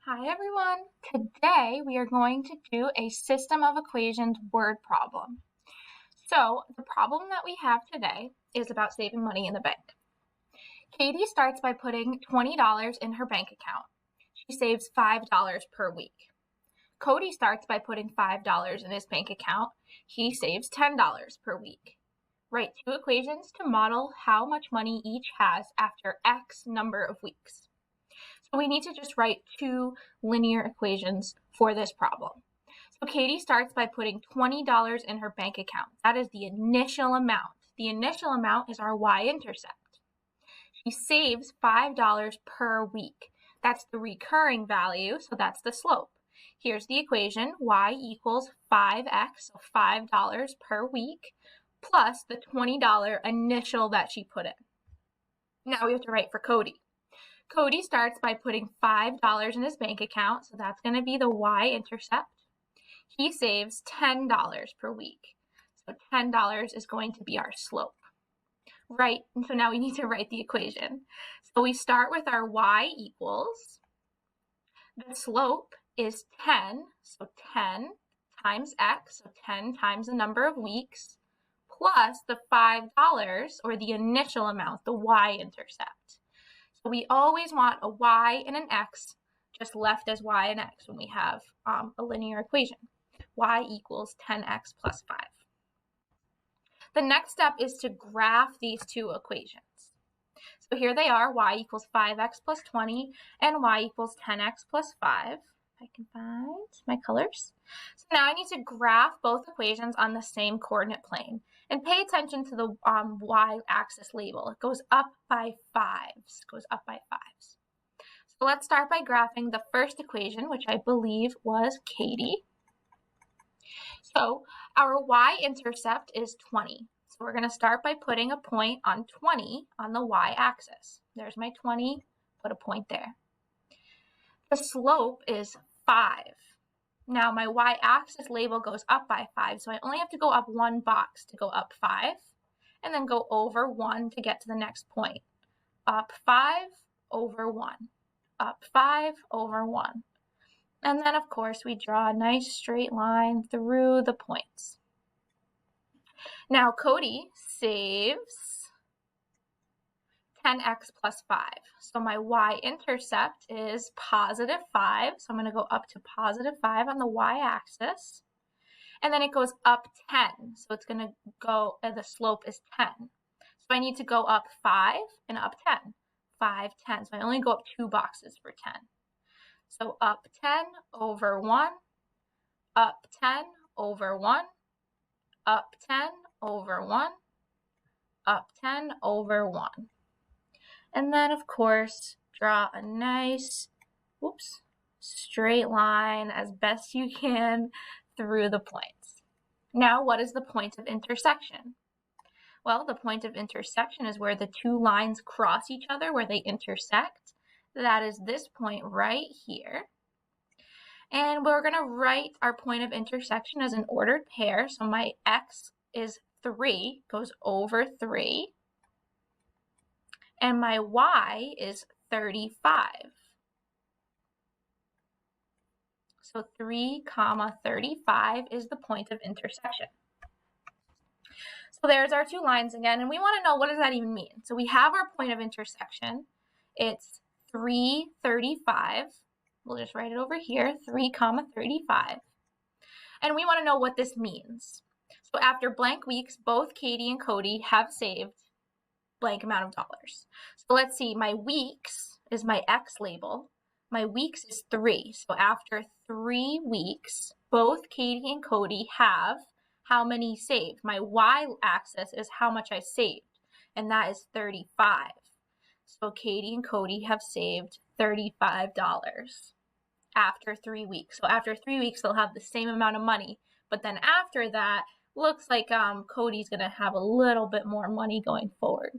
Hi everyone! Today we are going to do a system of equations word problem. So the problem that we have today is about saving money in the bank. Katie starts by putting $20 in her bank account. She saves $5 per week. Cody starts by putting $5 in his bank account. He saves $10 per week. Write two equations to model how much money each has after X number of weeks. So we need to just write two linear equations for this problem. So Katie starts by putting $20 in her bank account. That is the initial amount. The initial amount is our y-intercept. She saves $5 per week. That's the recurring value, so that's the slope. Here's the equation, y equals 5x, so $5 per week, plus the $20 initial that she put in. Now we have to write for Cody. Cody starts by putting $5 in his bank account, so that's going to be the y-intercept. He saves $10 per week, so $10 is going to be our slope. Right, and so now we need to write the equation. So we start with our y equals, the slope is 10, so 10 times x, so 10 times the number of weeks, plus the $5, or the initial amount, the y-intercept. So we always want a y and an x just left as y and x when we have a linear equation. Y equals 10x plus 5. The next step is to graph these two equations. So here they are, y equals 5x plus 20 and y equals 10x plus 5. If I can find my colors. So now I need to graph both equations on the same coordinate plane. And pay attention to the y-axis label. It goes up by 5s. It goes up by 5s. So let's start by graphing the first equation, which I believe was Katie. So our y-intercept is 20. So we're going to start by putting a point on 20 on the y-axis. There's my 20. Put a point there. The slope is 5. Now my y-axis label goes up by 5, so I only have to go up one box to go up 5, and then go over 1 to get to the next point. Up 5, over 1. Up 5, over 1. And then, of course, we draw a nice straight line through the points. Now Cody saves 10x plus 5. So my y-intercept is positive 5. So I'm going to go up to positive 5 on the y-axis. And then it goes up 10. So it's going to go, the slope is 10. So I need to go up 5 and up 10. 5, 10. So I only go up 2 boxes for 10. So up 10 over 1, up 10 over 1, up 10 over 1, up 10 over 1. And then, of course, draw a nice, straight line as best you can through the points. Now, what is the point of intersection? Well, the point of intersection is where the two lines cross each other, where they intersect. That is this point right here. And we're going to write our point of intersection as an ordered pair. So my x is 3, goes over 3. And my y is 35. So 3, 35 is the point of intersection. So there's our two lines again, and we want to know, what does that even mean? So we have our point of intersection. It's 3, 35. We'll just write it over here, 3, 35. And we want to know what this means. So after blank weeks, both Katie and Cody have saved blank amount of dollars. So let's see, my weeks is my X label. My weeks is 3. So after 3 weeks, both Katie and Cody have how many saved. My y-axis is how much I saved, and that is 35. So Katie and Cody have saved $35 after 3 weeks. So after 3 weeks, they'll have the same amount of money. But then after that, looks like Cody's going to have a little bit more money going forward.